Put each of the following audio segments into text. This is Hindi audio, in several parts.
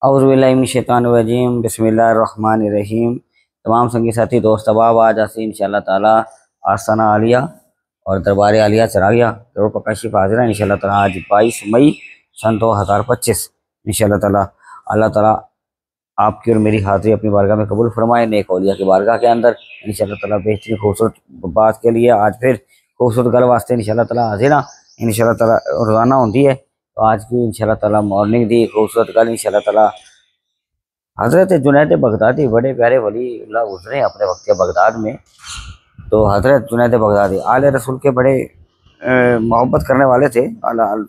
औज़ुबिल्लाहिमिनश्शैतानिर्रजीम बिस्मिल्लाहिर्रहमानिर्रहीम। तमाम संगी साथी दोस्त अहबाब, आज आसी इंशाअल्लाह ताला आस्ताना आलिया और दरबार आलिया चरागिया करोड़ प्रकाशी पर हाजिर है इंशाअल्लाह ताला। आज 22 मई सन 2025 इंशाअल्लाह ताला। अल्लाह ताला आपकी और मेरी हाज़िरी अपनी बारगाह में कबूल फरमाए। नेक औलिया की बारगाह के अंदर इंशाअल्लाह ताला बेहतरीन खूबसूरत बात के लिए आज फिर खूबसूरत गल वास्ते इंशाअल्लाह ताला हाजिर हाँ। इंशाअल्लाह ताला रोज़ाना होती है, तो आज की इंशाअल्लाह ताला मॉर्निंग दी खूबसूरत गल इंशाअल्लाह ताला। हज़रत जुनैद बगदादी बड़े प्यारे वली अल्लाह गुजरे अपने वक्त के बगदाद में। तो हज़रत जुनैद बगदादी आले रसूल के बड़े मोहब्बत करने वाले थे।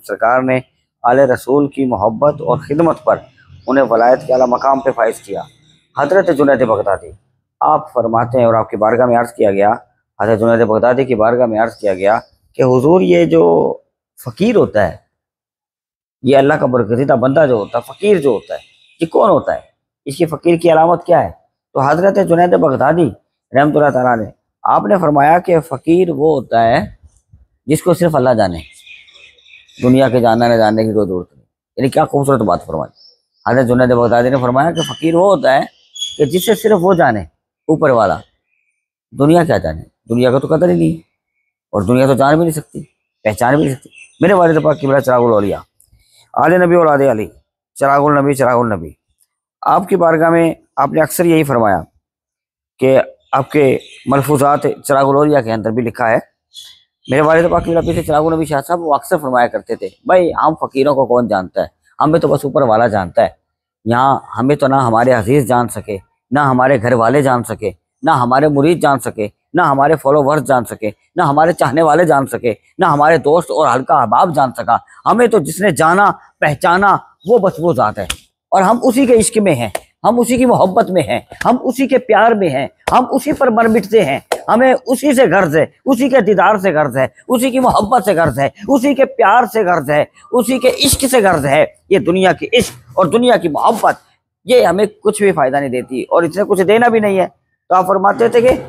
सरकार ने आले रसूल की मोहब्बत और ख़िदमत पर उन्हें वलायत के आला मकाम पे फाइज किया। हज़रत जुनैद बगदादी आप फरमाते हैं और आपकी बारगाह में अर्ज़ किया गया, हज़रत जुनैद बगदादी की बारगाह में अर्ज़ किया गया कि हुजूर, ये जो फ़कीर होता है, ये अल्लाह का बरगज़ीदा बंदा जो होता है, फ़कीर जो होता है, ये कौन होता है, इसकी फ़कीर की अलामत क्या है? तो हज़रत जुनैद बगदादी रहमतुल्लाह तआला अलैह आपने फरमाया कि फ़कीर वो होता है जिसको सिर्फ अल्लाह जाने, दुनिया के जानना न जानने की कोई ज़रूरत नहीं। यानी क्या खूबसूरत बात फरमाई। हज़रत जुनैद बगदादी ने फरमाया कि फ़कीर वो होता है कि जिससे सिर्फ वो जाने, ऊपर वाला, दुनिया क्या जाने। दुनिया का तो कदर ही नहीं, और दुनिया तो जान भी नहीं सकती, पहचान भी नहीं सकती। मेरे वालिद पाक क़िबला चिरागुल औलिया आले नबी और आदे अली चिरागुल नबी आपकी बारगाह में आपने अक्सर यही फरमाया कि आपके मलफूजात चिरागुल औलिया के अंदर भी लिखा है। मेरे वालिद पाक क़िबला पीर चिरागुल नबी शाह साहब वो अक्सर फरमाया करते थे, भाई हम फ़कीरों को कौन जानता है, हमें तो बस ऊपर वाला जानता है। यहाँ हमें तो ना हमारे अजीज़ जान सके, ना हमारे घर वाले जान सके, ना हमारे मुरीद जान सके, ना हमारे फॉलोवर्स जान सके, ना हमारे चाहने वाले जान सके, ना हमारे दोस्त और हल्का अहबाब जान सका। हमें तो जिसने जाना पहचाना वो बस वो ज़ात है, और हम उसी के इश्क में हैं, हम उसी की मोहब्बत में हैं, हम उसी के प्यार में हैं, हम उसी पर मर मिटते हैं। हमें उसी से गर्ज है, उसी के दीदार से गर्ज है, उसी की मोहब्बत से गर्ज है, उसी के प्यार से गर्ज है, उसी के इश्क से गर्ज है। ये दुनिया की इश्क और दुनिया की मोहब्बत ये हमें कुछ भी फ़ायदा नहीं देती, और इसने कुछ देना भी नहीं है। तो आप फरमाते थे कि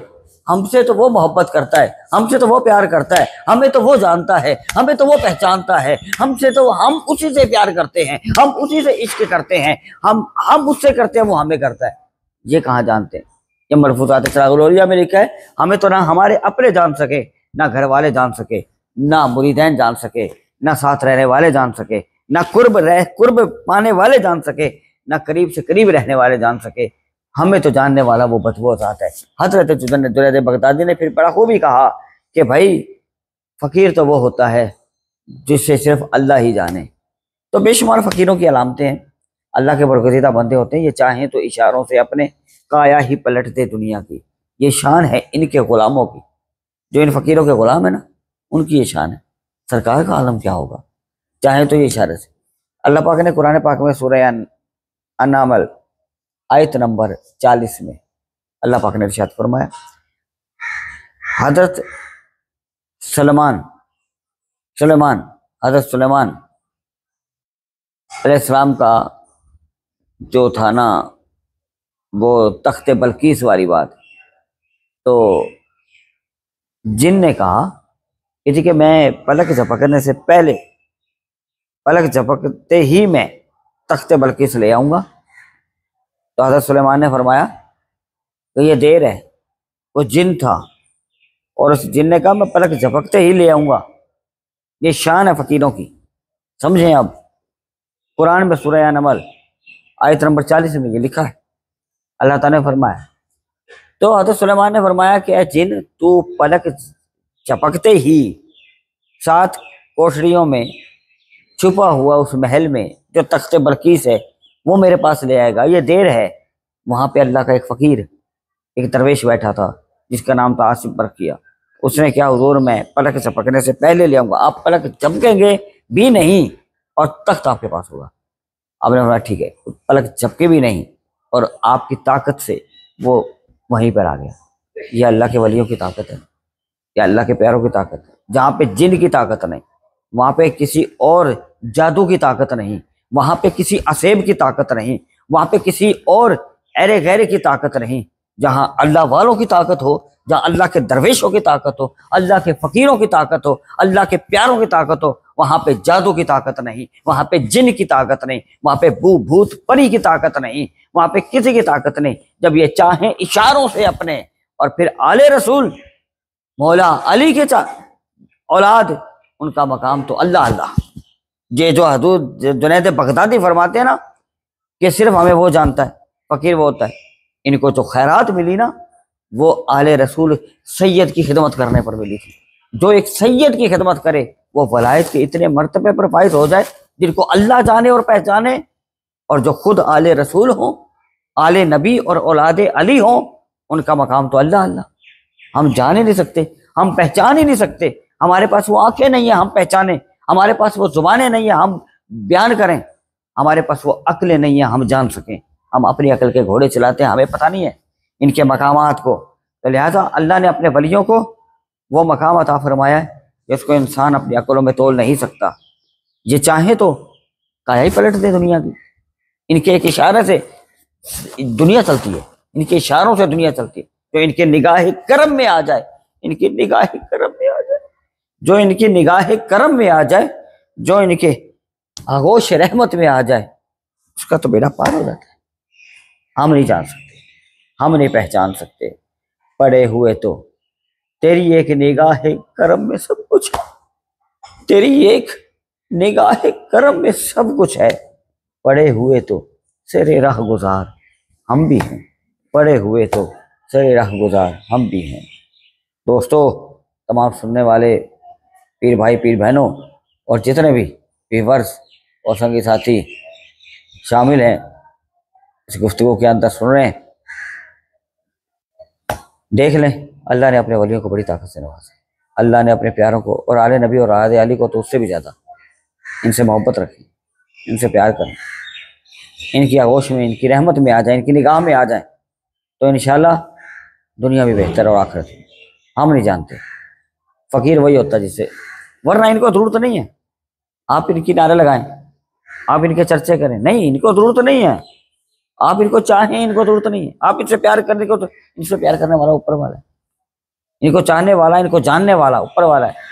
हमसे तो वो मोहब्बत करता है, हमसे तो वो प्यार करता है, हमें तो वो जानता है, हमें तो वो पहचानता है, हमसे तो हम उसी से प्यार करते हैं, हम उसी से इश्क करते हैं, हम उससे करते हैं, वो हमें करता है। ये कहाँ जानते हैं? ये मलफूज़ात चिरागुल औलिया में लिखा है। हमें तो ना हमारे अपने जान सके, ना घर वाले जान सके, ना मुरीदैन जान सके, ना साथ रहने वाले जान सके, ना कुर्ब पाने वाले जान सके, ना करीब से करीब रहने वाले जान सके। हमें तो जानने वाला वो बदबू ज़ात है। हज़रत जुनैद बगदादी ने फिर बड़ा खूबी कहा कि भाई फ़कीर तो वो होता है जिससे सिर्फ अल्लाह ही जाने। तो बेशुमार फ़कीरों की अलामतें हैं, अल्लाह के बरगज़ीदा बंदे होते हैं। ये चाहें तो इशारों से अपने काया ही पलट दे दुनिया की। ये शान है इनके ग़ुलामों की, जो इन फ़कीरों के ग़ुलाम है ना, उनकी ये शान है। सरकार का आलम क्या होगा, चाहें तो ये इशारे से। अल्लाह पाक ने कुरान पाक में सूरह अन्नामल आयत नंबर 40 में अल्लाह पाक ने इरशाद फरमाया, हज़रत सुलेमान अलैहिस्सलाम का जो था ना वो तख्ते बल्कीस वाली बात, तो जिन ने कहा कि मैं पलक झपकने से पहले, पलक झपकते ही मैं तख्ते बल्कीस ले आऊँगा। तो हज़रत सुलेमान ने फरमाया तो ये देर है। वो जिन था और उस जिन ने कहा मैं पलक झपकते ही ले आऊँगा। ये शान है फ़कीरों की, समझें। अब कुरान में सूरह नमल आयत नंबर 40 में ये लिखा है, अल्लाह ताला ने फरमाया। तो हज़रत सुलेमान ने फरमाया कि जिन तू पलक झपकते ही 7 कोठरियों में छुपा हुआ उस महल में जो तख्ते बल्कीस है वो मेरे पास ले आएगा। ये देर है। वहाँ पे अल्लाह का एक फ़कीर, एक दरवेश बैठा था जिसका नाम था आसिफ बरकिया। उसने क्या, हुजूर मैं पलक झपकने से पहले ले आऊँगा, आप पलक झपकेंगे भी नहीं और तख्त आपके पास होगा। आपने बोला ठीक है। पलक झपके भी नहीं और आपकी ताकत से वो वहीं पर आ गया। ये अल्लाह के वलियों की ताकत है, ये अल्लाह के प्यारों की ताकत है। जहाँ पे जिन की ताकत नहीं, वहाँ पे किसी और जादू की ताकत नहीं, वहाँ पे किसी असेब की ताकत नहीं, वहाँ पे किसी और अरे गैरे की ताकत नहीं। जहाँ अल्लाह वालों की ताकत हो, जहाँ अल्लाह के दरवेशों की ताकत हो, अल्लाह के फकीरों की ताकत हो, अल्लाह के प्यारों की ताकत हो, वहां पे जादू की ताकत नहीं, वहां पे जिन की ताकत नहीं, वहां पे भूत परी की ताकत नहीं, वहां पे किसी की ताकत नहीं। जब ये चाहें इशारों से अपने, और फिर आले रसूल मौला अली के औलाद, उनका मकाम तो अल्लाह अल्लाह। ये जो हजूर जुनैद बगदादी फरमाते हैं ना कि सिर्फ हमें वो जानता है, फकीर वो होता है। इनको जो खैरात मिली ना, वो आले रसूल सैयद की खिदमत करने पर मिली थी। जो एक सैयद की खिदमत करे वो वलायत के इतने मर्तबे पर फाइज हो जाए जिनको अल्लाह जाने और पहचाने। और जो खुद आले रसूल हो, आले नबी और औलादे अली हो, उनका मकाम तो अल्लाह अल्लाह। हम जान ही नहीं सकते, हम पहचान ही नहीं सकते। हमारे पास वो आंखें नहीं है हम पहचाने, हमारे पास वो जुबानें नहीं है हम बयान करें, हमारे पास वो अक्लें नहीं है हम जान सकें। हम अपनी अकल के घोड़े चलाते हैं, हमें पता नहीं है इनके मकामात को। तो लिहाजा अल्लाह ने अपने वलियों को वो मकाम अता फरमाया है जिसको इंसान अपनी अकलों में तोल नहीं सकता। ये चाहे तो काया ही पलट दे दुनिया की। इनके एक इशारे से दुनिया चलती है, इनके इशारों से दुनिया चलती है। जो इनके निगाह करम में आ जाए, इनकी निगाह करम में आ जाए, जो इनकी निगाह करम में आ जाए, जो इनके आगोश रहमत में आ जाए, उसका तो बेड़ा पार हो जाता है। हम नहीं जान सकते, हम नहीं पहचान सकते। पड़े हुए तो तेरी एक निगाह करम में सब कुछ है, तेरी एक निगाह करम में सब कुछ है। पड़े हुए तो सेरे राह गुजार हम भी हैं, पड़े हुए तो सेरे राह गुजार हम भी हैं। दोस्तों, तमाम सुनने वाले पीर भाई पीर बहनों और जितने भी व्यूअर्स और संगी साथी शामिल हैं इस गुफ्तगू के अंदर सुन रहे हैं, देख लें अल्लाह ने अपने वलियों को बड़ी ताकत से नवाजा। अल्लाह ने अपने प्यारों को और आले नबी और आले अली को तो उससे भी ज़्यादा इनसे मोहब्बत रखी, इनसे प्यार करें, इनकी आगोश में, इनकी रहमत में आ जाए, इनकी निगाह में आ जाए, तो इंशाल्लाह दुनिया भी बेहतर और आखिरत भी। हम नहीं जानते, फ़कीर वही होता जिससे, वरना इनको ज़रूरत नहीं है आप इनकी नारे लगाएं, आप इनके चर्चे करें, नहीं इनको ज़रूरत नहीं है। आप इनको चाहें, इनको ज़रूरत नहीं है। आप इनसे प्यार करने को, तो इनसे प्यार करने वाला ऊपर वाला है, इनको चाहने वाला, इनको जानने वाला ऊपर वाला है।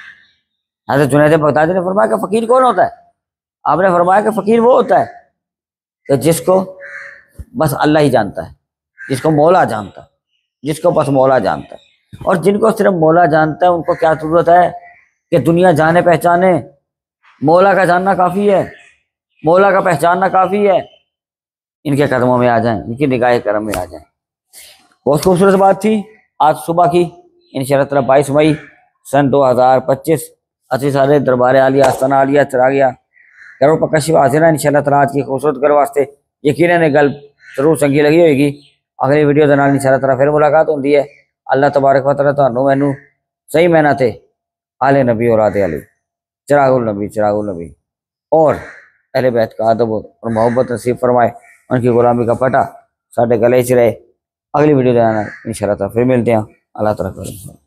हज़रत जुनैद बगदादी ने फरमाया कि फ़कीर कौन होता है? आपने फरमाया कि फ़कीर वो होता है कि जिसको बस अल्लाह ही जानता है, जिसको मौला जानता है, जिसको बस मौला जानता है। और जिनको सिर्फ मौला जानता है उनको क्या ज़रूरत है कि दुनिया जाने पहचाने? मौला का जानना काफ़ी है, मौला का पहचानना काफ़ी है। इनके कदमों में आ जाएं, इनकी निगाह करम में आ जाएं। बहुत खूबसूरत बात थी आज सुबह की। इंशाअल्लाह 22 मई सन 2025 अच्छी सारे दरबार आलिया आस्थाना आलिया चरागिया करो पकशिफ हाजिर है इंशाअल्लाह आज की खूबसूरत कर वास्ते यकीनन गल जरूर चंगी लगी होगी। अगली वीडियो के नाल इंशाअल्लाह फिर मुलाकात होती है। अल्लाह तबारक व तआला तुहानू मैनू सही मैना ते आले नबी और आदे अली चिरागुल नबी और अहले बैत का अदब और मोहब्बत नसीब फरमाए। उनकी गुलामी का पटा साढ़े गले च रहे। अगली वीडियो इंशाअल्लाह फिर मिलते हैं। अल्लाह तआला